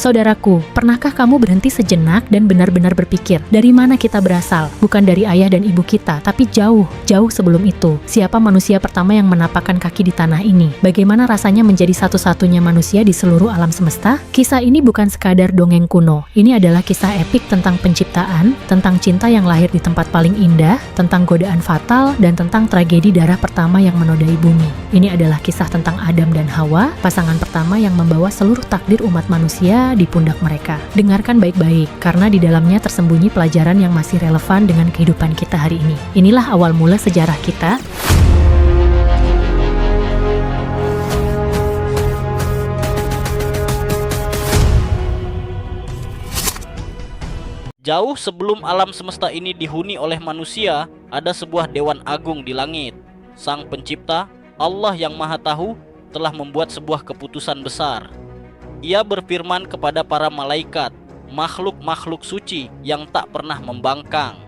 Saudaraku, pernahkah kamu berhenti sejenak dan benar-benar berpikir, dari mana kita berasal? Bukan dari ayah dan ibu kita, tapi jauh, jauh sebelum itu. Siapa manusia pertama yang menapakkan kaki di tanah ini? Bagaimana rasanya menjadi satu-satunya manusia di seluruh alam semesta? Kisah ini bukan sekadar dongeng kuno. Ini adalah kisah epik tentang penciptaan, tentang cinta yang lahir di tempat paling indah, tentang godaan fatal, dan tentang tragedi darah pertama yang menodai bumi. Ini adalah kisah tentang Adam dan Hawa, pasangan pertama yang membawa seluruh takdir umat manusia di pundak mereka. Dengarkan baik-baik, karena di dalamnya tersembunyi pelajaran yang masih relevan dengan kehidupan kita hari ini. Inilah awal mula sejarah kita. Jauh sebelum alam semesta ini dihuni oleh manusia, ada sebuah dewan agung di langit. Sang pencipta, Allah yang Maha Tahu, telah membuat sebuah keputusan besar. Ia berfirman kepada para malaikat, makhluk-makhluk suci yang tak pernah membangkang.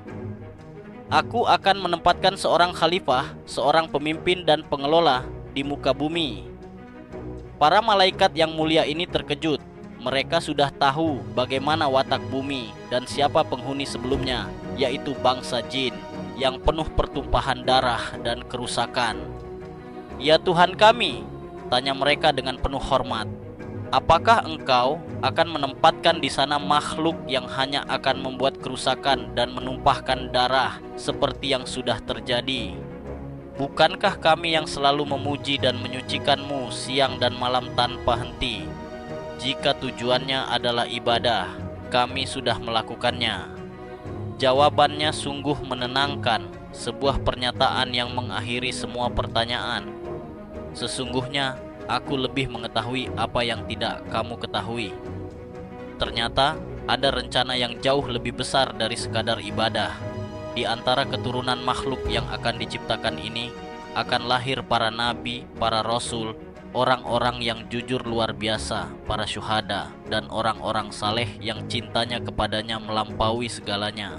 Aku akan menempatkan seorang khalifah, seorang pemimpin dan pengelola di muka bumi. Para malaikat yang mulia ini terkejut. Mereka sudah tahu bagaimana watak bumi dan siapa penghuni sebelumnya, yaitu bangsa jin yang penuh pertumpahan darah dan kerusakan. Ya Tuhan kami, tanya mereka dengan penuh hormat, apakah engkau akan menempatkan di sana makhluk yang hanya akan membuat kerusakan dan menumpahkan darah seperti yang sudah terjadi? Bukankah kami yang selalu memuji dan menyucikanmu siang dan malam tanpa henti? Jika tujuannya adalah ibadah, kami sudah melakukannya. Jawabannya sungguh menenangkan, sebuah pernyataan yang mengakhiri semua pertanyaan. Sesungguhnya, aku lebih mengetahui apa yang tidak kamu ketahui. Ternyata, ada rencana yang jauh lebih besar dari sekadar ibadah. Di antara keturunan makhluk yang akan diciptakan ini, akan lahir para nabi, para rasul, orang-orang yang jujur luar biasa, para syuhada, dan orang-orang saleh yang cintanya kepadanya melampaui segalanya.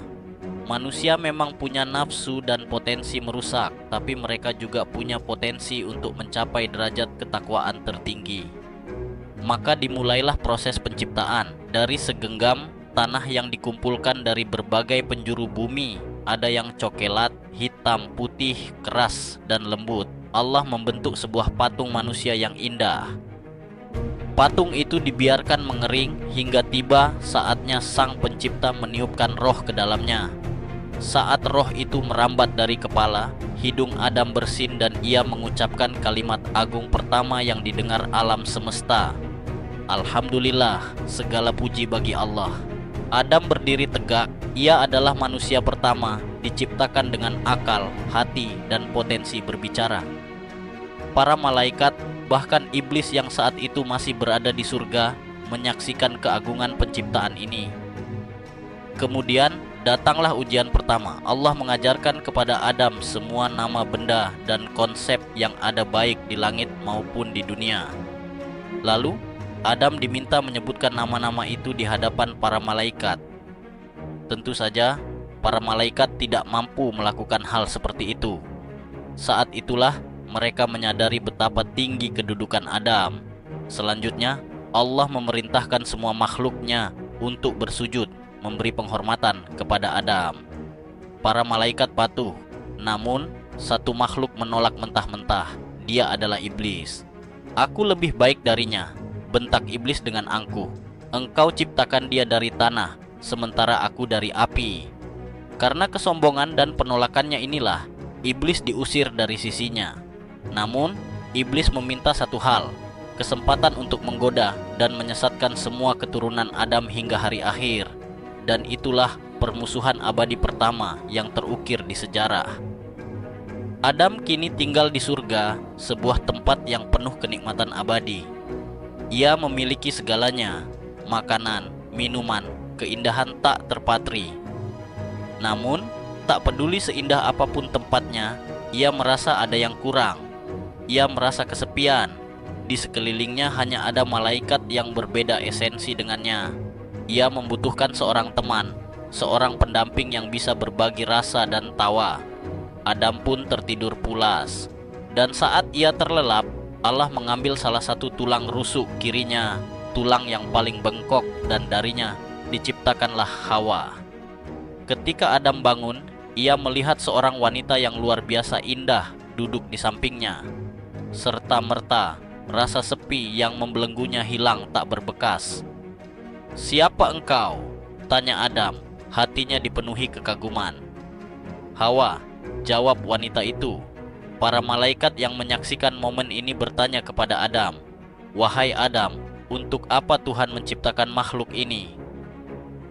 Manusia memang punya nafsu dan potensi merusak, tapi mereka juga punya potensi untuk mencapai derajat ketakwaan tertinggi. Maka dimulailah proses penciptaan. Dari segenggam tanah yang dikumpulkan dari berbagai penjuru bumi, ada yang cokelat, hitam, putih, keras, dan lembut. Allah membentuk sebuah patung manusia yang indah. Patung itu dibiarkan mengering hingga tiba saatnya sang pencipta meniupkan roh ke dalamnya. Saat roh itu merambat dari kepala, hidung Adam bersin dan ia mengucapkan kalimat agung pertama yang didengar alam semesta. Alhamdulillah, segala puji bagi Allah. Adam berdiri tegak. Ia adalah manusia pertama diciptakan dengan akal, hati, dan potensi berbicara. Para malaikat, bahkan iblis yang saat itu masih berada di surga, menyaksikan keagungan penciptaan ini. Kemudian datanglah ujian pertama. Allah mengajarkan kepada Adam semua nama benda dan konsep yang ada baik di langit maupun di dunia. Lalu Adam diminta menyebutkan nama-nama itu di hadapan para malaikat. Tentu saja para malaikat tidak mampu melakukan hal seperti itu. Saat itulah mereka menyadari betapa tinggi kedudukan Adam. Selanjutnya, Allah memerintahkan semua makhluknya untuk bersujud, memberi penghormatan kepada Adam. Para malaikat patuh, namun satu makhluk menolak mentah-mentah. Dia adalah iblis. Aku lebih baik darinya, bentak iblis dengan angkuh. Engkau ciptakan dia dari tanah, sementara aku dari api. Karena kesombongan dan penolakannya inilah, iblis diusir dari sisinya. Namun, iblis meminta satu hal, kesempatan untuk menggoda dan menyesatkan semua keturunan Adam hingga hari akhir. Dan itulah permusuhan abadi pertama yang terukir di sejarah. Adam kini tinggal di surga, sebuah tempat yang penuh kenikmatan abadi. Ia memiliki segalanya, makanan, minuman, keindahan tak terpatri. Namun, tak peduli seindah apapun tempatnya, ia merasa ada yang kurang. Ia merasa kesepian. Di sekelilingnya hanya ada malaikat yang berbeda esensi dengannya. Ia membutuhkan seorang teman, seorang pendamping yang bisa berbagi rasa dan tawa. Adam pun tertidur pulas. Dan saat ia terlelap, Allah mengambil salah satu tulang rusuk kirinya tulang yang paling bengkok dan darinya diciptakanlah Hawa. Ketika Adam bangun, ia melihat seorang wanita yang luar biasa indah duduk di sampingnya. Serta-merta, rasa sepi yang membelenggunya hilang tak berbekas. "Siapa engkau?" tanya Adam, hatinya dipenuhi kekaguman. "Hawa," jawab wanita itu. Para malaikat yang menyaksikan momen ini bertanya kepada Adam, "Wahai Adam, untuk apa Tuhan menciptakan makhluk ini?"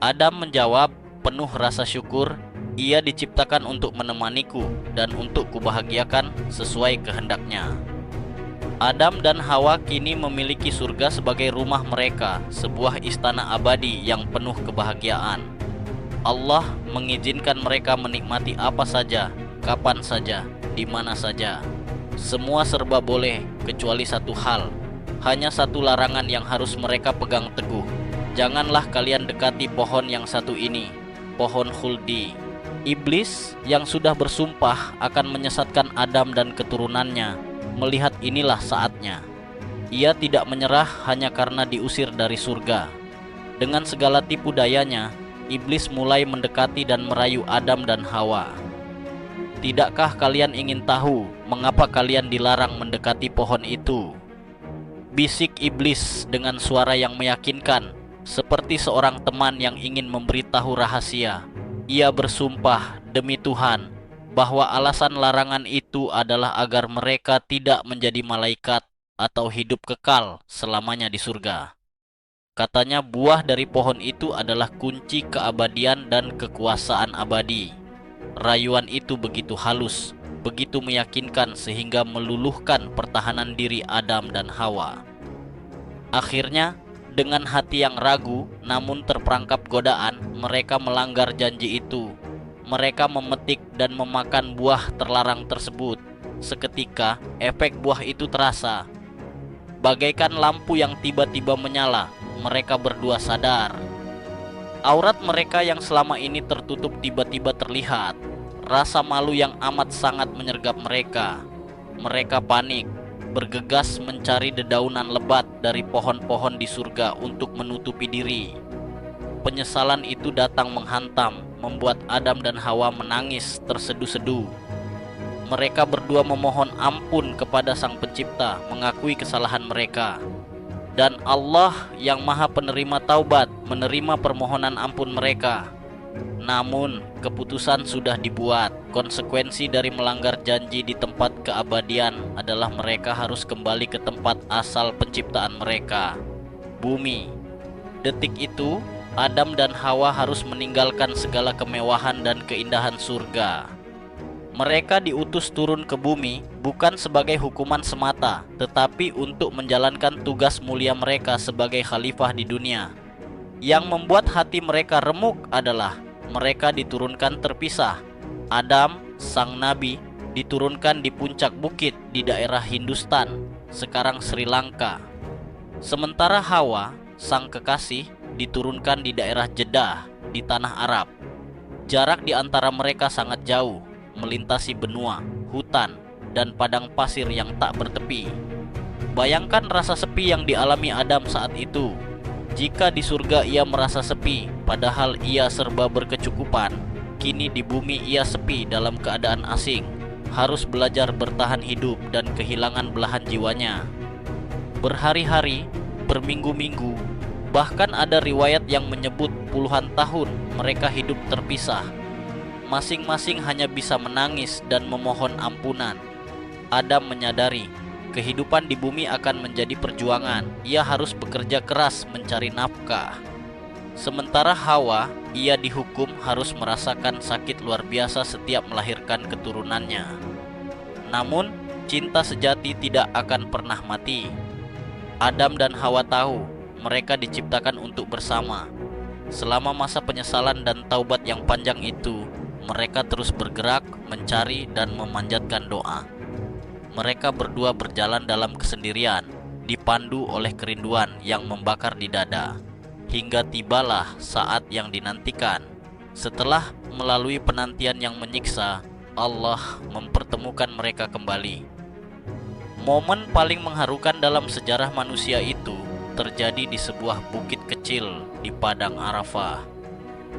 Adam menjawab penuh rasa syukur, "Ia diciptakan untuk menemaniku dan untuk kubahagiakan sesuai kehendaknya." Adam dan Hawa kini memiliki surga sebagai rumah mereka, sebuah istana abadi yang penuh kebahagiaan. Allah mengizinkan mereka menikmati apa saja, kapan saja, di mana saja. Semua serba boleh, kecuali satu hal. Hanya satu larangan yang harus mereka pegang teguh. Janganlah kalian dekati pohon yang satu ini, pohon khuldi. Iblis yang sudah bersumpah akan menyesatkan Adam dan keturunannya, melihat inilah saatnya. Ia tidak menyerah hanya karena diusir dari surga. Dengan segala tipu dayanya, iblis mulai mendekati dan merayu Adam dan Hawa. "Tidakkah kalian ingin tahu mengapa kalian dilarang mendekati pohon itu?" bisik iblis dengan suara yang meyakinkan, seperti seorang teman yang ingin memberitahu rahasia. Ia bersumpah demi Tuhan bahwa alasan larangan itu adalah agar mereka tidak menjadi malaikat atau hidup kekal selamanya di surga. Katanya buah dari pohon itu adalah kunci keabadian dan kekuasaan abadi. Rayuan itu begitu halus, begitu meyakinkan sehingga meluluhkan pertahanan diri Adam dan Hawa. Akhirnya, dengan hati yang ragu namun terperangkap godaan, mereka melanggar janji itu. Mereka memetik dan memakan buah terlarang tersebut. Seketika, efek buah itu terasa. Bagaikan lampu yang tiba-tiba menyala, mereka berdua sadar. Aurat mereka yang selama ini tertutup tiba-tiba terlihat. Rasa malu yang amat sangat menyergap mereka. Mereka panik, bergegas mencari dedaunan lebat dari pohon-pohon di surga untuk menutupi diri. Penyesalan itu datang menghantam, membuat Adam dan Hawa menangis tersedu-sedu. Mereka berdua memohon ampun kepada Sang Pencipta, mengakui kesalahan mereka. Dan Allah yang Maha Penerima Taubat menerima permohonan ampun mereka. Namun, keputusan sudah dibuat. Konsekuensi dari melanggar janji di tempat keabadian adalah mereka harus kembali ke tempat asal penciptaan mereka, bumi. Detik itu, Adam dan Hawa harus meninggalkan segala kemewahan dan keindahan surga. Mereka diutus turun ke bumi bukan sebagai hukuman semata, tetapi untuk menjalankan tugas mulia mereka sebagai khalifah di dunia. Yang membuat hati mereka remuk adalah mereka diturunkan terpisah. Adam, sang nabi, diturunkan di puncak bukit di daerah Hindustan, sekarang Sri Lanka. Sementara Hawa, sang kekasih, diturunkan di daerah Jeddah di tanah Arab. Jarak di antara mereka sangat jauh, melintasi benua, hutan, dan padang pasir yang tak bertepi. Bayangkan rasa sepi yang dialami Adam saat itu. Jika di surga ia merasa sepi, padahal ia serba berkecukupan, kini di bumi ia sepi dalam keadaan asing, harus belajar bertahan hidup dan kehilangan belahan jiwanya. Berhari-hari, berminggu-minggu, bahkan ada riwayat yang menyebut puluhan tahun mereka hidup terpisah. Masing-masing hanya bisa menangis dan memohon ampunan. Adam menyadari kehidupan di bumi akan menjadi perjuangan. Ia harus bekerja keras mencari nafkah. Sementara Hawa, ia dihukum harus merasakan sakit luar biasa setiap melahirkan keturunannya. Namun, cinta sejati tidak akan pernah mati. Adam dan Hawa tahu mereka diciptakan untuk bersama. Selama masa penyesalan dan taubat yang panjang itu, mereka terus bergerak, mencari dan memanjatkan doa. Mereka berdua berjalan dalam kesendirian, dipandu oleh kerinduan yang membakar di dada. Hingga tibalah saat yang dinantikan. Setelah melalui penantian yang menyiksa, Allah mempertemukan mereka kembali. Momen paling mengharukan dalam sejarah manusia itu terjadi di sebuah bukit kecil di padang Arafah.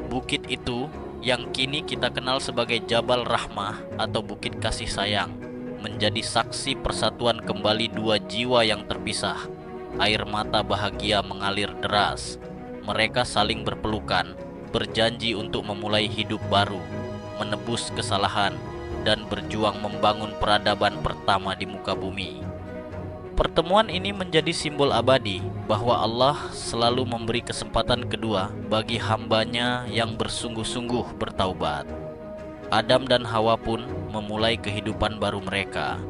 Bukit itu yang kini kita kenal sebagai Jabal Rahmah atau Bukit Kasih Sayang menjadi saksi persatuan kembali dua jiwa yang terpisah. Air mata bahagia mengalir deras. Mereka saling berpelukan, berjanji untuk memulai hidup baru, menebus kesalahan, dan berjuang membangun peradaban pertama di muka bumi. Pertemuan ini menjadi simbol abadi bahwa Allah selalu memberi kesempatan kedua bagi hambanya yang bersungguh-sungguh bertaubat. Adam dan Hawa pun memulai kehidupan baru mereka.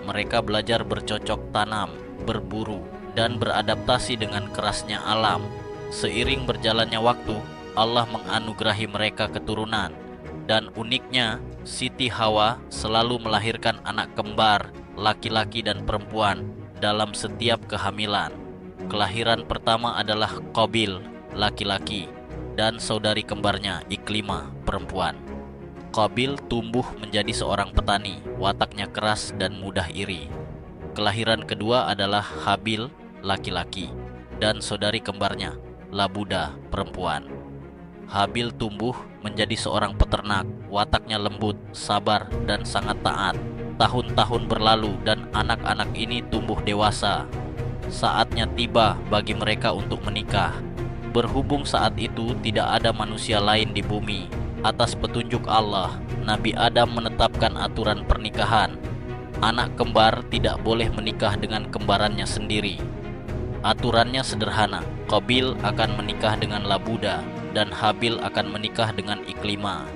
Mereka belajar bercocok tanam, berburu, dan beradaptasi dengan kerasnya alam. Seiring berjalannya waktu, Allah menganugerahi mereka keturunan. Dan uniknya, Siti Hawa selalu melahirkan anak kembar, laki-laki dan perempuan, dalam setiap kehamilan. Kelahiran pertama adalah Qabil, laki-laki, dan saudari kembarnya Iklimah, perempuan. Qabil tumbuh menjadi seorang petani, wataknya keras dan mudah iri. Kelahiran kedua adalah Habil, laki-laki, dan saudari kembarnya Labuda, perempuan. Habil tumbuh menjadi seorang peternak, wataknya lembut, sabar, dan sangat taat. Tahun-tahun berlalu dan anak-anak ini tumbuh dewasa. Saatnya tiba bagi mereka untuk menikah. Berhubung saat itu tidak ada manusia lain di bumi, atas petunjuk Allah, Nabi Adam menetapkan aturan pernikahan. Anak kembar tidak boleh menikah dengan kembarannya sendiri. Aturannya sederhana, Qabil akan menikah dengan Labuda dan Habil akan menikah dengan Iklimah.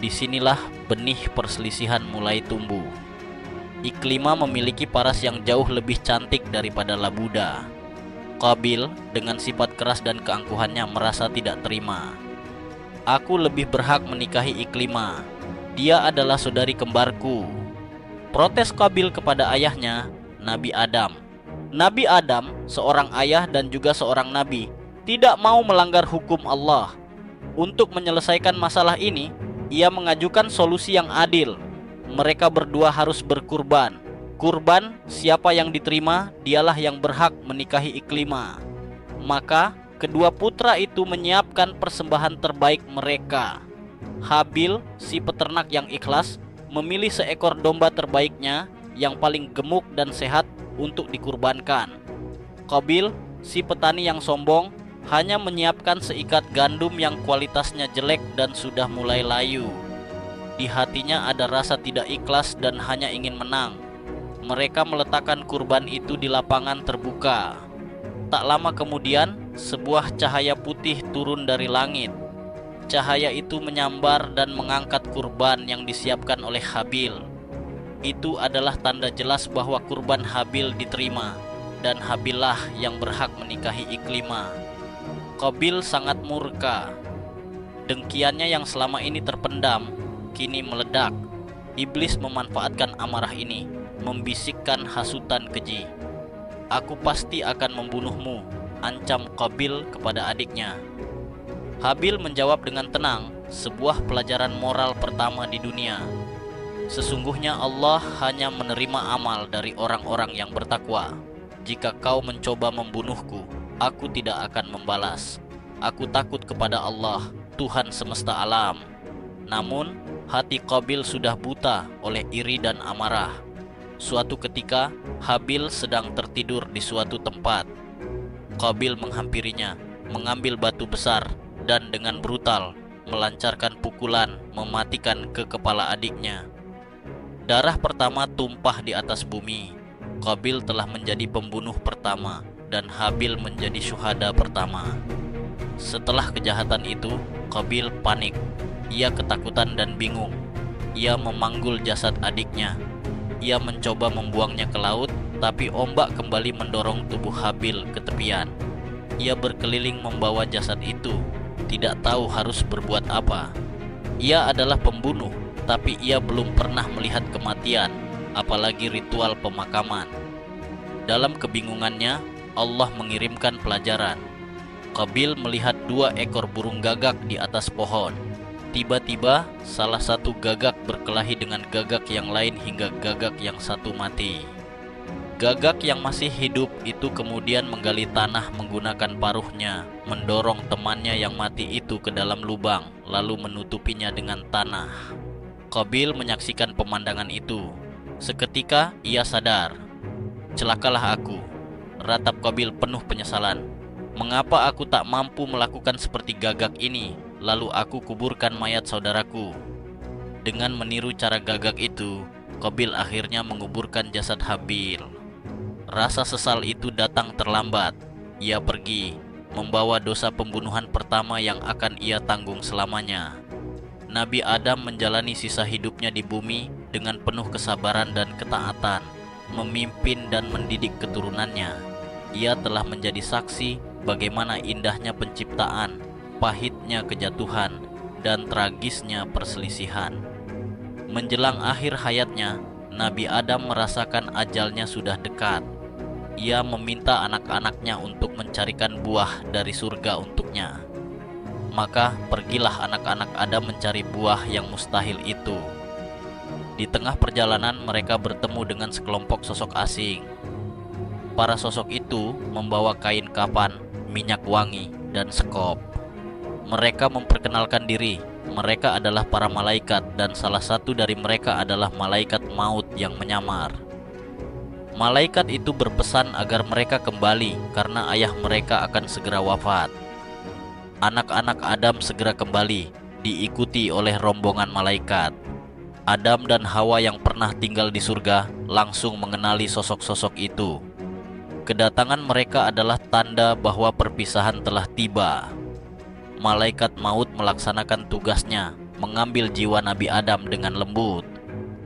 Disinilah benih perselisihan mulai tumbuh. Iklimah memiliki paras yang jauh lebih cantik daripada Labuda. Qabil dengan sifat keras dan keangkuhannya merasa tidak terima. Aku lebih berhak menikahi Iklimah. Dia adalah saudari kembarku. Protes Qabil kepada ayahnya, Nabi Adam. Nabi Adam, seorang ayah dan juga seorang nabi, tidak mau melanggar hukum Allah. Untuk menyelesaikan masalah ini, ia mengajukan solusi yang adil. Mereka berdua harus berkurban. Kurban, siapa yang diterima, dialah yang berhak menikahi Iklimah. Maka, kedua putra itu menyiapkan persembahan terbaik mereka. Habil, si peternak yang ikhlas, memilih seekor domba terbaiknya yang paling gemuk dan sehat untuk dikurbankan. Qabil, si petani yang sombong, hanya menyiapkan seikat gandum yang kualitasnya jelek dan sudah mulai layu. Di hatinya ada rasa tidak ikhlas dan hanya ingin menang. Mereka meletakkan kurban itu di lapangan terbuka. Tak lama kemudian, sebuah cahaya putih turun dari langit. Cahaya itu menyambar dan mengangkat kurban yang disiapkan oleh Habil. Itu adalah tanda jelas bahwa kurban Habil diterima, dan Habillah yang berhak menikahi Iklimah. Qabil sangat murka. Dengkiannya yang selama ini terpendam, kini meledak. Iblis memanfaatkan amarah ini, membisikkan hasutan keji. Aku pasti akan membunuhmu, ancam Qabil kepada adiknya. Habil menjawab dengan tenang, sebuah pelajaran moral pertama di dunia. Sesungguhnya Allah hanya menerima amal dari orang-orang yang bertakwa. Jika kau mencoba membunuhku, aku tidak akan membalas. Aku takut kepada Allah, Tuhan semesta alam. Namun, hati Qabil sudah buta oleh iri dan amarah. Suatu ketika, Habil sedang tertidur di suatu tempat. Qabil menghampirinya, mengambil batu besar, dan dengan brutal melancarkan pukulan mematikan ke kepala adiknya. Darah pertama tumpah di atas bumi. Qabil telah menjadi pembunuh pertama dan Habil menjadi syuhada pertama. Setelah kejahatan itu, Qabil panik. Ia ketakutan dan bingung. Ia memanggul jasad adiknya. Ia mencoba membuangnya ke laut, tapi ombak kembali mendorong tubuh Habil ke tepian. Ia berkeliling membawa jasad itu, tidak tahu harus berbuat apa. Ia adalah pembunuh, tapi ia belum pernah melihat kematian, apalagi ritual pemakaman. Dalam kebingungannya, Allah mengirimkan pelajaran. Qabil melihat 2 ekor burung gagak di atas pohon. Tiba-tiba, salah satu gagak berkelahi dengan gagak yang lain hingga gagak yang satu mati. Gagak yang masih hidup itu kemudian menggali tanah menggunakan paruhnya, mendorong temannya yang mati itu ke dalam lubang, lalu menutupinya dengan tanah. Qabil menyaksikan pemandangan itu. Seketika ia sadar. Celakalah aku. Ratap Qabil penuh penyesalan. Mengapa aku tak mampu melakukan seperti Gagak ini, lalu aku kuburkan mayat saudaraku? Dengan meniru cara Gagak itu, Qabil akhirnya menguburkan jasad Habil. Rasa sesal itu datang terlambat. Ia pergi, membawa dosa pembunuhan pertama yang akan ia tanggung selamanya. Nabi Adam menjalani sisa hidupnya di bumi dengan penuh kesabaran dan ketaatan, memimpin dan mendidik keturunannya. Ia telah menjadi saksi bagaimana indahnya penciptaan, pahitnya kejatuhan, dan tragisnya perselisihan. Menjelang akhir hayatnya, Nabi Adam merasakan ajalnya sudah dekat. Ia meminta anak-anaknya untuk mencarikan buah dari surga untuknya. Maka pergilah anak-anak Adam mencari buah yang mustahil itu. Di tengah perjalanan mereka bertemu dengan sekelompok sosok asing. Para sosok itu membawa kain kapan, minyak wangi, dan sekop. Mereka memperkenalkan diri. Mereka adalah para malaikat dan salah satu dari mereka adalah malaikat maut yang menyamar. Malaikat itu berpesan agar mereka kembali karena ayah mereka akan segera wafat. Anak-anak Adam segera kembali, diikuti oleh rombongan malaikat. Adam dan Hawa yang pernah tinggal di surga langsung mengenali sosok-sosok itu. Kedatangan mereka adalah tanda bahwa perpisahan telah tiba. Malaikat maut melaksanakan tugasnya, mengambil jiwa Nabi Adam dengan lembut.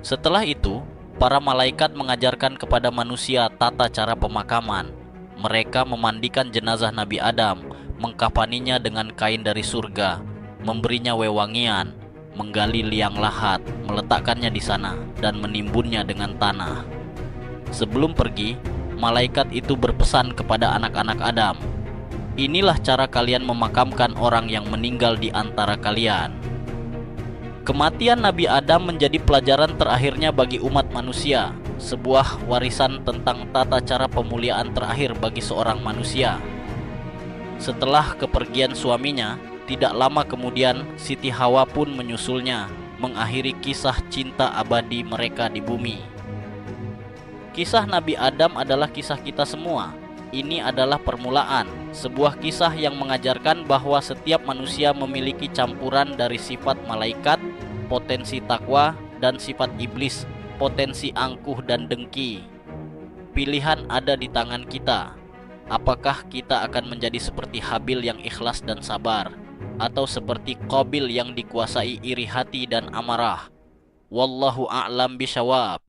Setelah itu, para malaikat mengajarkan kepada manusia tata cara pemakaman. Mereka memandikan jenazah Nabi Adam, mengkafaninya dengan kain dari surga, memberinya wewangian, menggali liang lahat, meletakkannya di sana, dan menimbunnya dengan tanah. Sebelum pergi, malaikat itu berpesan kepada anak-anak Adam, "Inilah cara kalian memakamkan orang yang meninggal di antara kalian." Kematian Nabi Adam menjadi pelajaran terakhirnya bagi umat manusia, sebuah warisan tentang tata cara pemuliaan terakhir bagi seorang manusia. Setelah kepergian suaminya, tidak lama kemudian Siti Hawa pun menyusulnya, mengakhiri kisah cinta abadi mereka di bumi. Kisah Nabi Adam adalah kisah kita semua. Ini adalah permulaan, sebuah kisah yang mengajarkan bahwa setiap manusia memiliki campuran dari sifat malaikat, potensi takwa, dan sifat iblis, potensi angkuh dan dengki. Pilihan ada di tangan kita. Apakah kita akan menjadi seperti Habil yang ikhlas dan sabar, atau seperti Qabil yang dikuasai iri hati dan amarah? Wallahu a'lam bishawab.